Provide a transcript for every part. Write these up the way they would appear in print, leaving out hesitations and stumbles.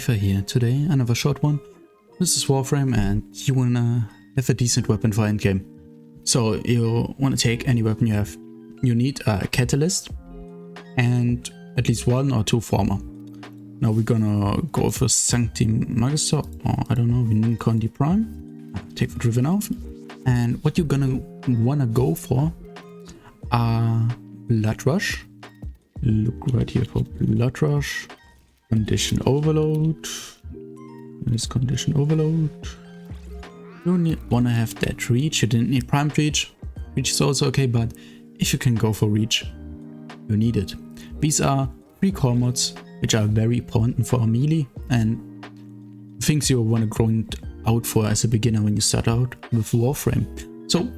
Cypher here. Today another short one. This is Warframe and you wanna have a decent weapon for endgame. So you wanna take any weapon you have. You need a catalyst and at least 1 or 2 Forma. Now we're gonna go for Sancti Magister, or I don't know, Vincondi Prime. Take the driven off. And what you're gonna wanna go for are Blood Rush. Look right here for Blood Rush. Condition Overload. This Condition Overload. You wanna have that Reach. You didn't need Primed Reach. Reach is also okay, but if you can go for Reach, you need it. These are 3 core mods which are very important for a melee and things you wanna grind out for as a beginner when you start out with Warframe. So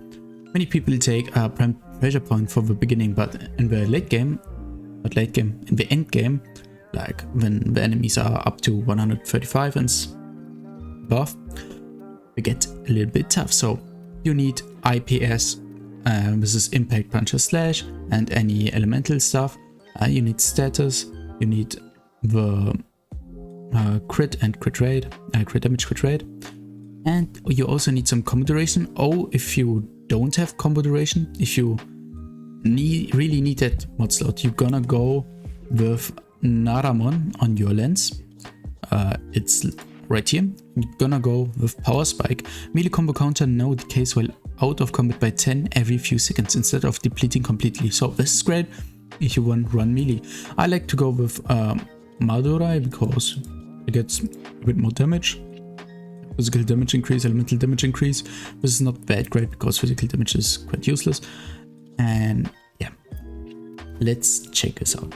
many people take a Prime Pressure Point for the beginning, but in the in the end game, like when the enemies are up to 135 and above, it gets a little bit tough. So you need IPS, this is Impact Puncher Slash, and any elemental stuff. You need status, you need the crit and crit rate, crit damage, crit rate, and you also need some combo duration. Oh, if you don't have combo duration, if you really need that mod slot, you're gonna go with Naramon on your lens. It's right here. You're gonna go with Power Spike. Melee combo counter now decays while out of combat by 10 every few seconds instead of depleting completely. So this is great if you want to run melee. I like to go with Madurai because it gets a bit more damage. Physical damage increase, elemental damage increase. This is not that great because physical damage is quite useless. And yeah, let's check this out.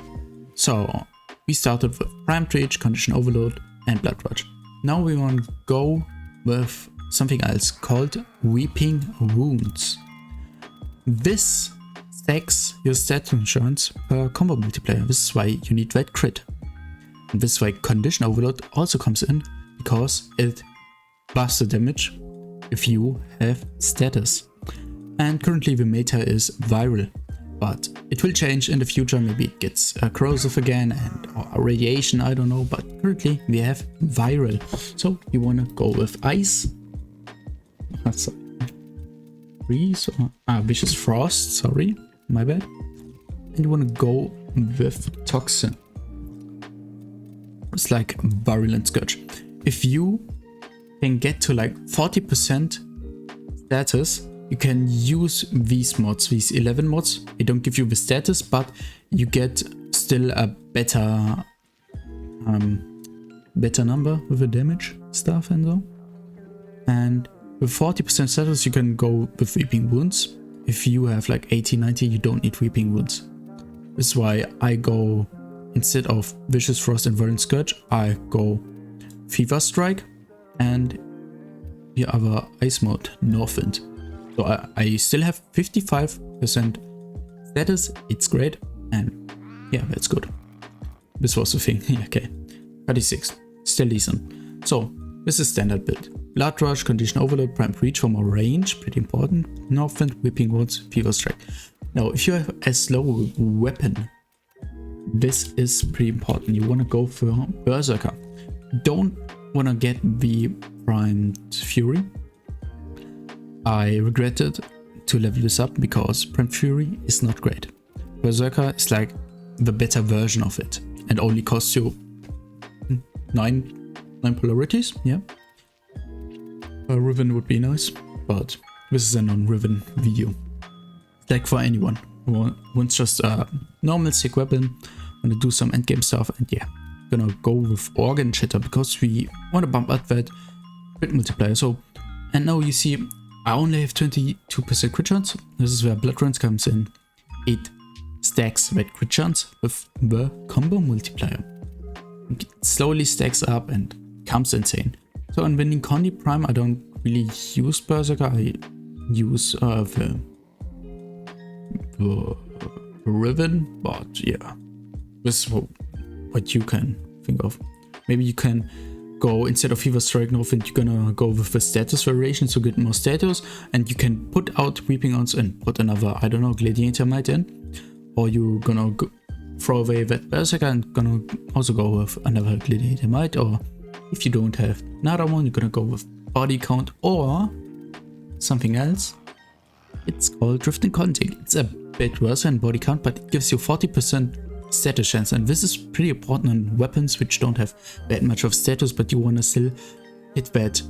So we started with Primed Reach, Condition Overload, and Blood Rush. Now we want to go with something else called Weeping Wounds. This stacks your stat insurance per combo multiplier. This is why you need that crit. And this is why Condition Overload also comes in, because it buffs the damage if you have status. And currently the meta is viral, but it will change in the future. Maybe it gets corrosive again or radiation, I don't know, but currently we have viral. So you want to go with ice, freeze, or vicious frost, sorry, my bad. And you want to go with toxin. It's like virulent scourge. If you can get to like 40% status, you can use these mods, these 11 mods. They don't give you the status, but you get still a better number with the damage stuff and so. And with 40% status, you can go with Weeping Wounds. If you have like 80, 90, you don't need Weeping Wounds. This is why I go, instead of Vicious Frost and Virulent Scourge, I go Fever Strike and the other ice mode, Northwind. So I still have 55% status, it's great, and yeah, that's good. This was the thing, yeah, okay. 36, still decent. So, this is standard build. Blood Rush, Condition Overload, Primed Reach for more range, pretty important. Northwind, Weeping Wounds, Fever Strike. Now, if you have a slow weapon, this is pretty important. You want to go for Berserker. Don't want to get the Primed Fury. I regretted to level this up because Primed Fury is not great. Berserker is like the better version of it and only costs you 9 polarities, yeah. A Riven would be nice, but this is a non-Riven video. Like for anyone who wants just a normal sick weapon, want to do some endgame stuff, and yeah, gonna go with Organ Shatter because we want to bump up that crit multiplier. So, and now you see I only have 22% crit chance. This is where Blood Runs comes in. It stacks that crit chance with the combo multiplier. It slowly stacks up and comes insane. So in Vincondi Prime, I don't really use Berserker. I use the Riven, but yeah, this is what you can think of. Maybe you can go, instead of Fever Strike Northwind, you're gonna go with the status variation to get more status, and you can put out Weeping Wounds and put another, I don't know, Gladiator Might in, or you're gonna throw away that Berserker and gonna also go with another Gladiator Might, or If you don't have another one, you're gonna go with body count or something else. It's called drift and contact. It's a bit worse than body count, but it gives you 40% status chance, and this is pretty important on weapons which don't have that much of status, but you wanna still hit that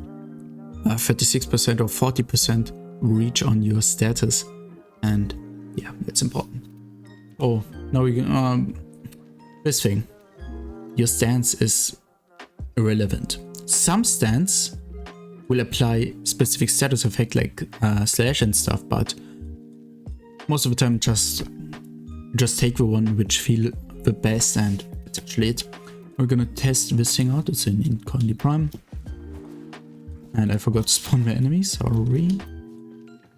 36% or 40% reach on your status, and yeah, that's important. Oh, now we this thing. Your stance is irrelevant. Some stance will apply specific status effect like slash and stuff, but most of the time just take the one which feel the best, and that's actually it. We're gonna test this thing out. It's in Condi Prime. And I forgot to spawn my enemies, sorry.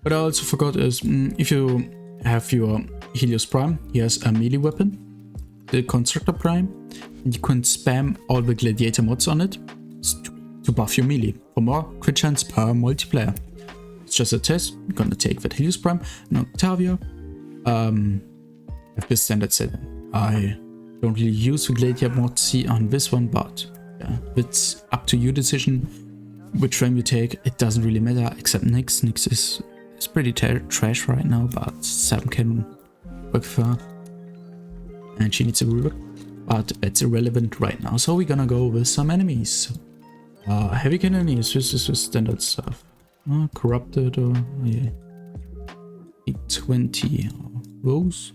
What I also forgot is if you have your Helios Prime, he has a melee weapon, the Constructor Prime, and you can spam all the Gladiator mods on it to buff your melee for more crit chance per multiplayer. It's just a test. I'm gonna take that Helios Prime and Octavia. With this standard set. I don't really use the Gladiator mod on this one, but yeah, it's up to your decision which frame you take. It doesn't really matter, except Nyx. Nyx is pretty trash right now, but 7 can work for her. And she needs a rework, but it's irrelevant right now. So we're gonna go with some enemies. Heavy can enemies, this is the standard stuff. Corrupted or yeah. 20 Rose.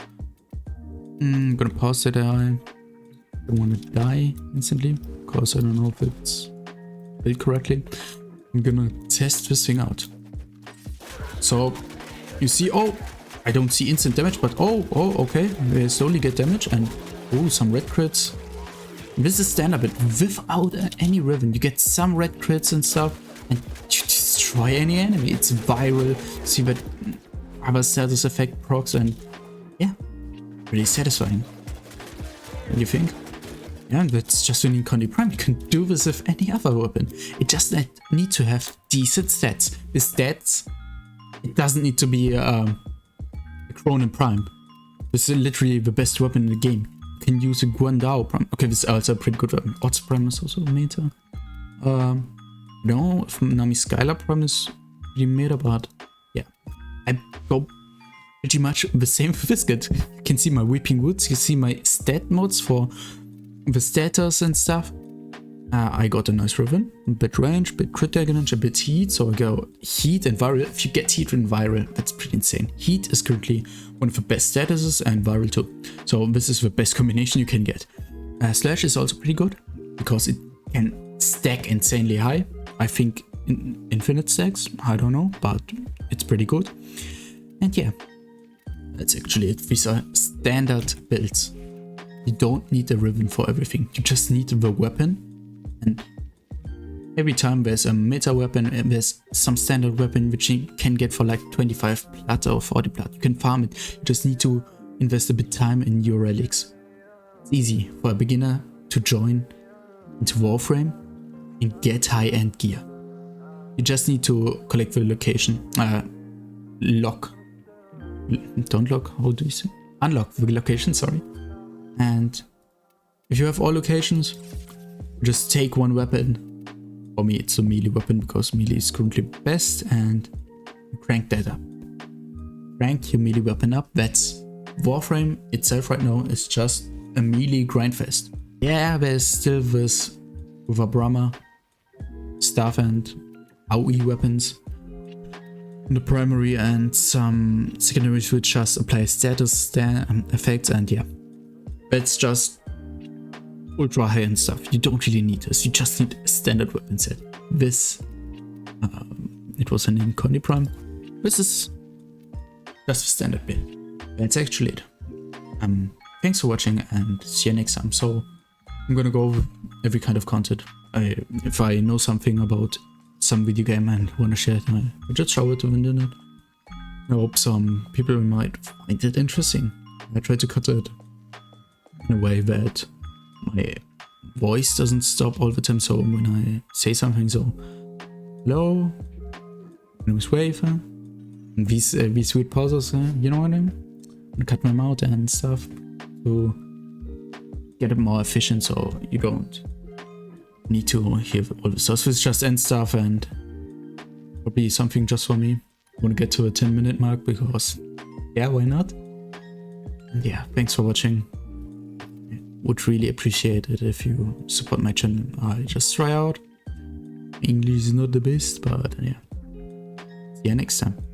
I'm gonna pause that. I don't want to die instantly because I don't know if it's built correctly. I'm gonna test this thing out. So you see, oh, I don't see instant damage, but oh, okay, they slowly get damage, and oh, some red crits. This is standard, but without any ribbon, you get some red crits and stuff, and you destroy any enemy. It's viral. See that other status effect procs, and yeah, really satisfying. What do you think? Yeah, that's just in Condi Prime. You can do this with any other weapon. It just need to have decent stats. The stats, it doesn't need to be a Cronin Prime. This is literally the best weapon in the game. You can use a Guandao Prime. Okay, this is also a pretty good weapon. Odds Prime is also meta. No, Nami Skylar Prime is pretty meta, but yeah. I go pretty much the same with this kit. You can see my Weeping Woods, you see my stat mods for the status and stuff. I got a nice ribbon, a bit range, a bit crit damage, a bit heat, so I go heat and viral. If you get heat and viral, that's pretty insane. Heat is currently one of the best statuses, and viral too. So this is the best combination you can get. Slash is also pretty good, because it can stack insanely high. I think infinite stacks, I don't know, but it's pretty good. And yeah, that's actually it. These are standard builds. You don't need a ribbon for everything, you just need the weapon. And every time there's a meta weapon and there's some standard weapon which you can get for like 25 plat or 40 plat, you can farm it. You just need to invest a bit time in your relics. It's easy for a beginner to join into Warframe and get high-end gear. You just need to collect the location, don't lock, how do you say? Unlock the location, sorry. And if you have all locations, just take one weapon. For me, it's a melee weapon because melee is currently best, and crank that up. Crank your melee weapon up. That's Warframe itself right now is just a melee grindfest. Yeah, there's still this with a Brahma stuff and AoE weapons in the primary, and some secondaries which just apply status effects, and yeah, it's just ultra high-end stuff. You don't really need this, you just need a standard weapon set. This, it was an Condi Prime. This is just a standard build. That's actually it. Thanks for watching, and see you next time. So I'm gonna go over every kind of content. If I know something about some video game and wanna share it, I just show it to the internet. I hope some people might find it interesting. I try to cut it in a way that my voice doesn't stop all the time, so when I say something, so hello, my name is Wafer, and these sweet pauses, you know what I mean? I'm gonna cut my mouth and stuff to get it more efficient, so you don't need to hear all the stuff with just end stuff, and probably something just for me. I want to get to a 10-minute mark because, yeah, why not? And yeah, thanks for watching. I would really appreciate it if you support my channel. I just try out. English is not the best, but yeah. See you next time.